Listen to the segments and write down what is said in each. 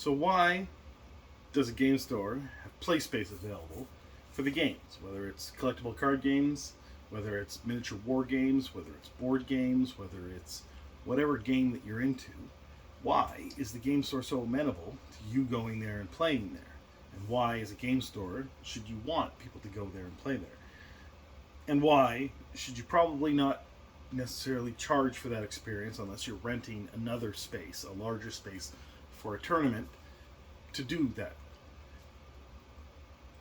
So why does a game store have play space available for the games? Whether it's collectible card games, whether it's miniature war games, whether it's board games, whether it's whatever game that you're into, why is the game store so amenable to you going there and playing there? And why, as a game store, should you want people to go there and play there? And why should you probably not necessarily charge for that experience unless you're renting another space, a larger space, for a tournament to do that?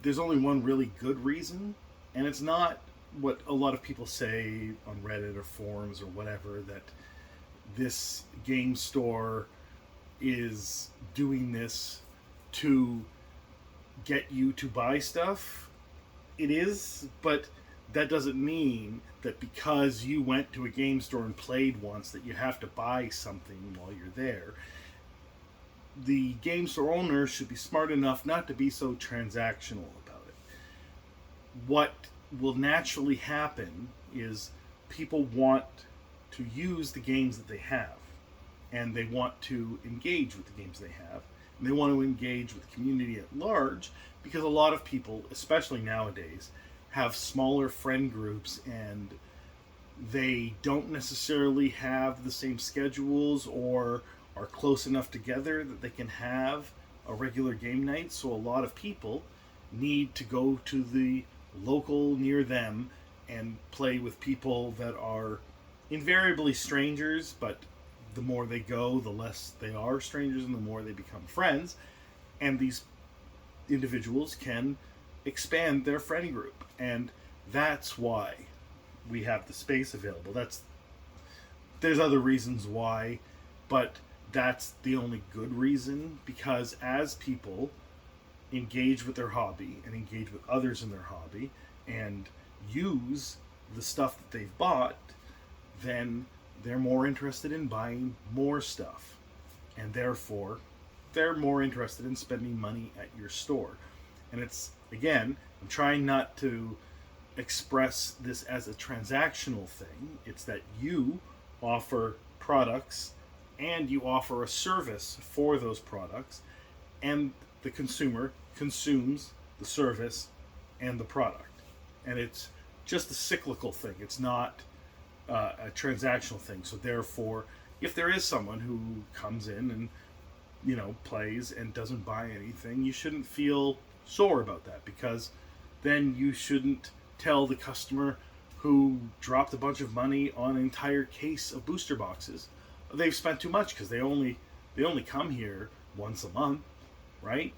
There's only one really good reason, and it's not what a lot of people say on Reddit or forums or whatever, that this game store is doing this to get you to buy stuff. It is, but that doesn't mean that because you went to a game store and played once that you have to buy something while you're there. The game store owner should be smart enough not to be so transactional about it. What will naturally happen is people want to use the games that they have, and they want to engage with the games they have, and they want to engage with the community at large, because a lot of people, especially nowadays, have smaller friend groups, and they don't necessarily have the same schedules or are close enough together that they can have a regular game night. So a lot of people need to go to the local near them and play with people that are invariably strangers, but the more they go, the less they are strangers and the more they become friends. And these individuals can expand their friend group. And that's why we have the space available. There's other reasons why, but that's the only good reason, because as people engage with their hobby and engage with others in their hobby and use the stuff that they've bought, then they're more interested in buying more stuff, and therefore they're more interested in spending money at your store. And it's, again, I'm trying not to express this as a transactional thing. It's that you offer products and you offer a service for those products, and the consumer consumes the service and the product. And it's just a cyclical thing. It's not a transactional thing. So therefore, if there is someone who comes in and plays and doesn't buy anything, you shouldn't feel sore about that, because then you shouldn't tell the customer who dropped a bunch of money on an entire case of booster boxes they've spent too much, because they only come here once a month, right?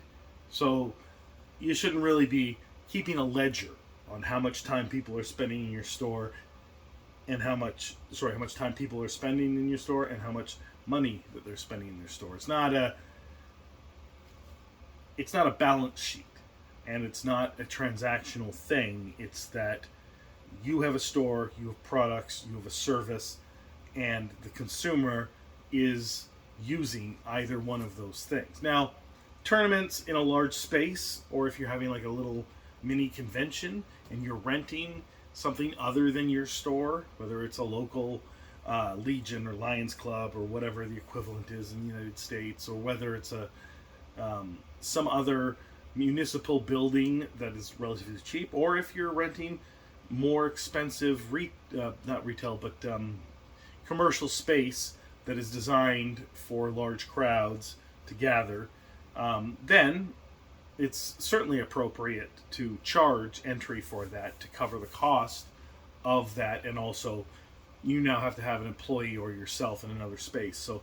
So you shouldn't really be keeping a ledger on how much time people are spending in your store, and how much time people are spending in your store, and how much money that they're spending in their store. It's not a balance sheet, and it's not a transactional thing. It's that you have a store, you have products, you have a service, and the consumer is using either one of those things. Now, tournaments in a large space, or if you're having like a little mini convention and you're renting something other than your store, whether it's a local Legion or Lions Club or whatever the equivalent is in the United States, or whether it's some other municipal building that is relatively cheap, or if you're renting more expensive not retail but commercial space that is designed for large crowds to gather, then it's certainly appropriate to charge entry for that to cover the cost of that. And also, you now have to have an employee or yourself in another space. So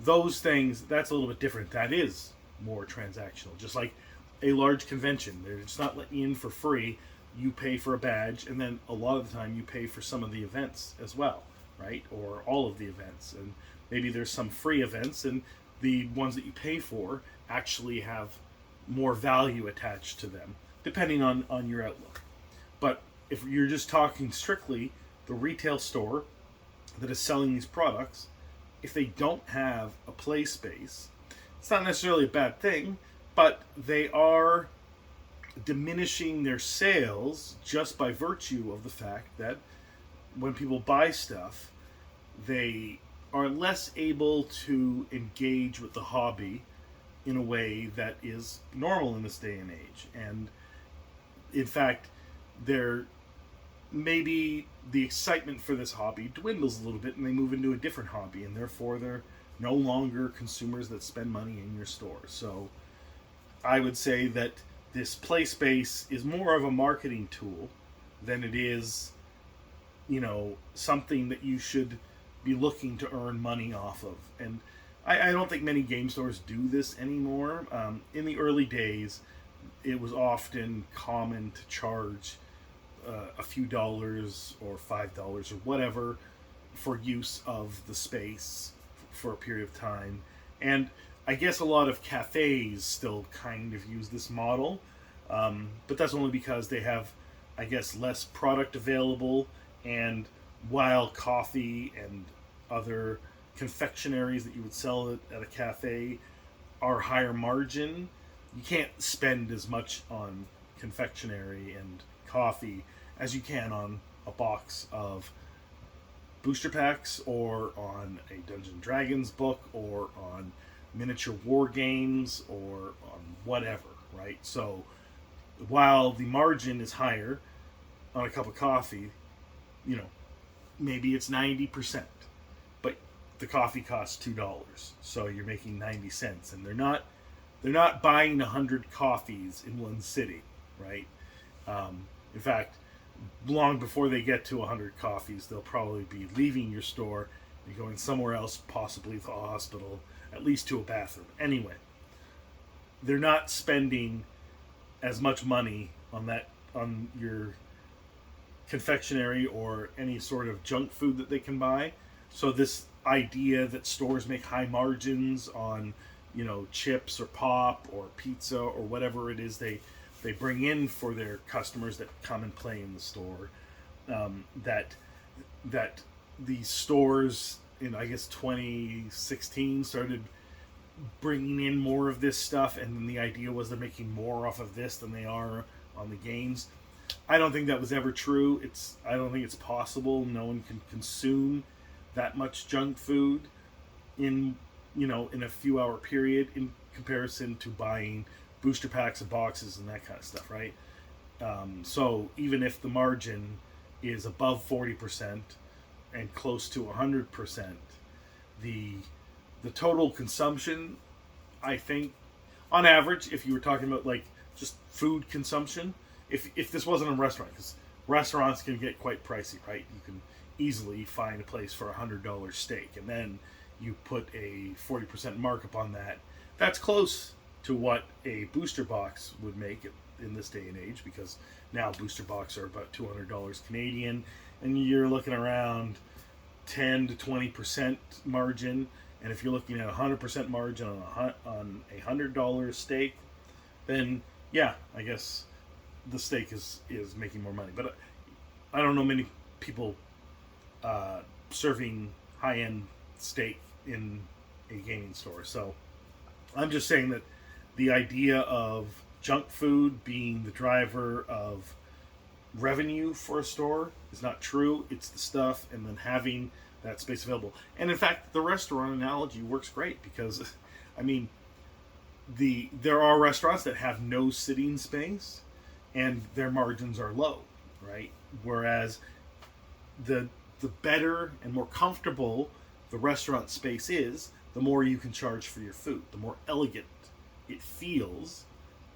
those things, that's a little bit different. That is more transactional. Just like a large convention, they're just not letting you in for free. You pay for a badge, and then a lot of the time you pay for some of the events as well, right? Or all of the events. And maybe there's some free events, and the ones that you pay for actually have more value attached to them, depending on your outlook. But if you're just talking strictly the retail store that is selling these products, if they don't have a play space, it's not necessarily a bad thing, but they are diminishing their sales just by virtue of the fact that when people buy stuff, they are less able to engage with the hobby in a way that is normal in this day and age. And in fact, there maybe the excitement for this hobby dwindles a little bit and they move into a different hobby, and therefore they're no longer consumers that spend money in your store. So I would say that this play space is more of a marketing tool than it is, something that you should be looking to earn money off of. And I don't think many game stores do this anymore. In the early days, it was often common to charge a few dollars or $5 or whatever for use of the space for a period of time. And I guess a lot of cafes still kind of use this model, but that's only because they have, I guess, less product available, and while coffee and other confectionaries that you would sell at a cafe are higher margin, you can't spend as much on confectionery and coffee as you can on a box of booster packs, or on a Dungeons and Dragons book, or on miniature war games, or on whatever, right? So while the margin is higher on a cup of coffee, maybe it's 90%, but the coffee costs $2, so you're making 90 cents, and they're not buying 100 coffees in one sitting, right? In fact, long before they get to 100 coffees, they'll probably be leaving your store and going somewhere else, possibly to a hospital, at least to a bathroom. Anyway, they're not spending as much money on your confectionery or any sort of junk food that they can buy. So this idea that stores make high margins on, chips or pop or pizza or whatever it is they bring in for their customers that come and play in the store, that these stores in, I guess, 2016 started bringing in more of this stuff, and then the idea was they're making more off of this than they are on the games. I don't think that was ever true. I don't think it's possible. No one can consume that much junk food in a few hour period in comparison to buying booster packs and boxes and that kind of stuff, right? So even if the margin is above 40% and close to 100%, the total consumption, I think, on average, if you were talking about like just food consumption, if this wasn't a restaurant, because restaurants can get quite pricey, right? You can easily find a place for $100 steak, and then you put a 40% markup on that. That's close to what a booster box would make in this day and age, because now booster boxes are about $200 Canadian, and you're looking around 10 to 20% margin. And if you're looking at 100% margin on a $100 steak, then yeah, I guess the steak is making more money. But I don't know many people serving high-end steak in a gaming store. So I'm just saying that the idea of junk food being the driver of revenue for a store is not true. It's the stuff, and then having that space available. And in fact, the restaurant analogy works great, because I mean, there are restaurants that have no sitting space and their margins are low, right? Whereas the better and more comfortable the restaurant space is, the more you can charge for your food. The more elegant it feels,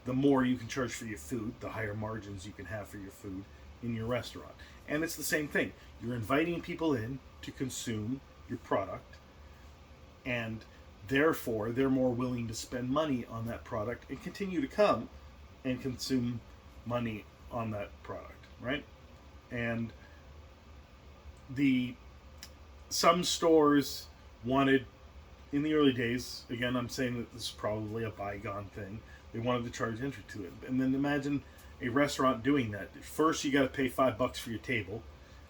the more you can charge for your food, the higher margins you can have for your food in your restaurant. And it's the same thing. You're inviting people in to consume your product, and therefore they're more willing to spend money on that product and continue to come and consume money on that product, right? And some stores wanted, in the early days, again, I'm saying that this is probably a bygone thing, they wanted to charge entry to it. And then imagine a restaurant doing that. First you got to pay $5 for your table,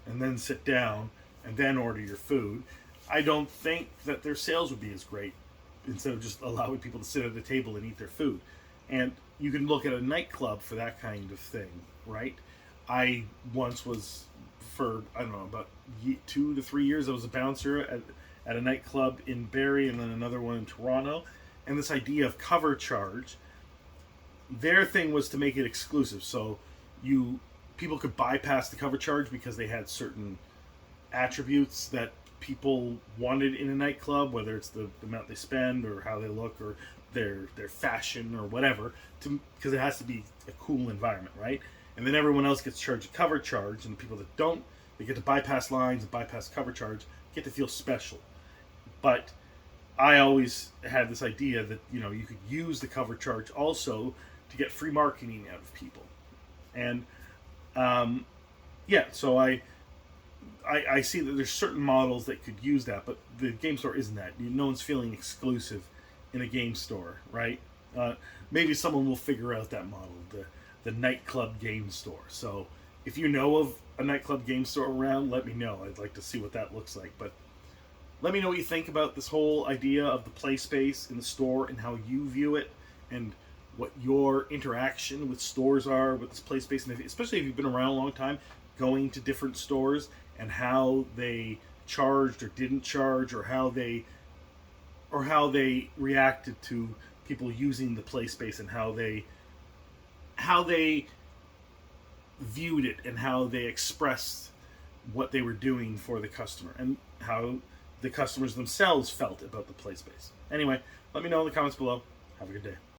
and then sit down and then order your food. I don't think that their sales would be as great, instead of just allowing people to sit at the table and eat their food. And you can look at a nightclub for that kind of thing, right? I once was, for, I don't know, about 2 to 3 years, I was a bouncer at a nightclub in Barrie, and then another one in Toronto. and this idea of cover charge, their thing was to make it exclusive. So you people could bypass the cover charge because they had certain attributes that people wanted in a nightclub, whether it's the amount they spend or how they look or their fashion or whatever, because it has to be a cool environment, right? And then everyone else gets charged a cover charge, and the people that don't, they get to bypass lines and bypass cover charge, get to feel special. But I always had this idea that you could use the cover charge also to get free marketing out of people, and yeah, so I see that there's certain models that could use that, but the game store isn't that. No one's feeling exclusive in a game store, right? Maybe someone will figure out that model, the nightclub game store. So if you know of a nightclub game store around, let me know. I'd like to see what that looks like. But let me know what you think about this whole idea of the play space in the store and how you view it, and what your interaction with stores are with this play space, and especially if you've been around a long time, going to different stores and how they charged or didn't charge, or how they reacted to people using the play space, and how they viewed it, and how they expressed what they were doing for the customer, and how the customers themselves felt about the play space. Anyway, let me know in the comments below. Have a good day.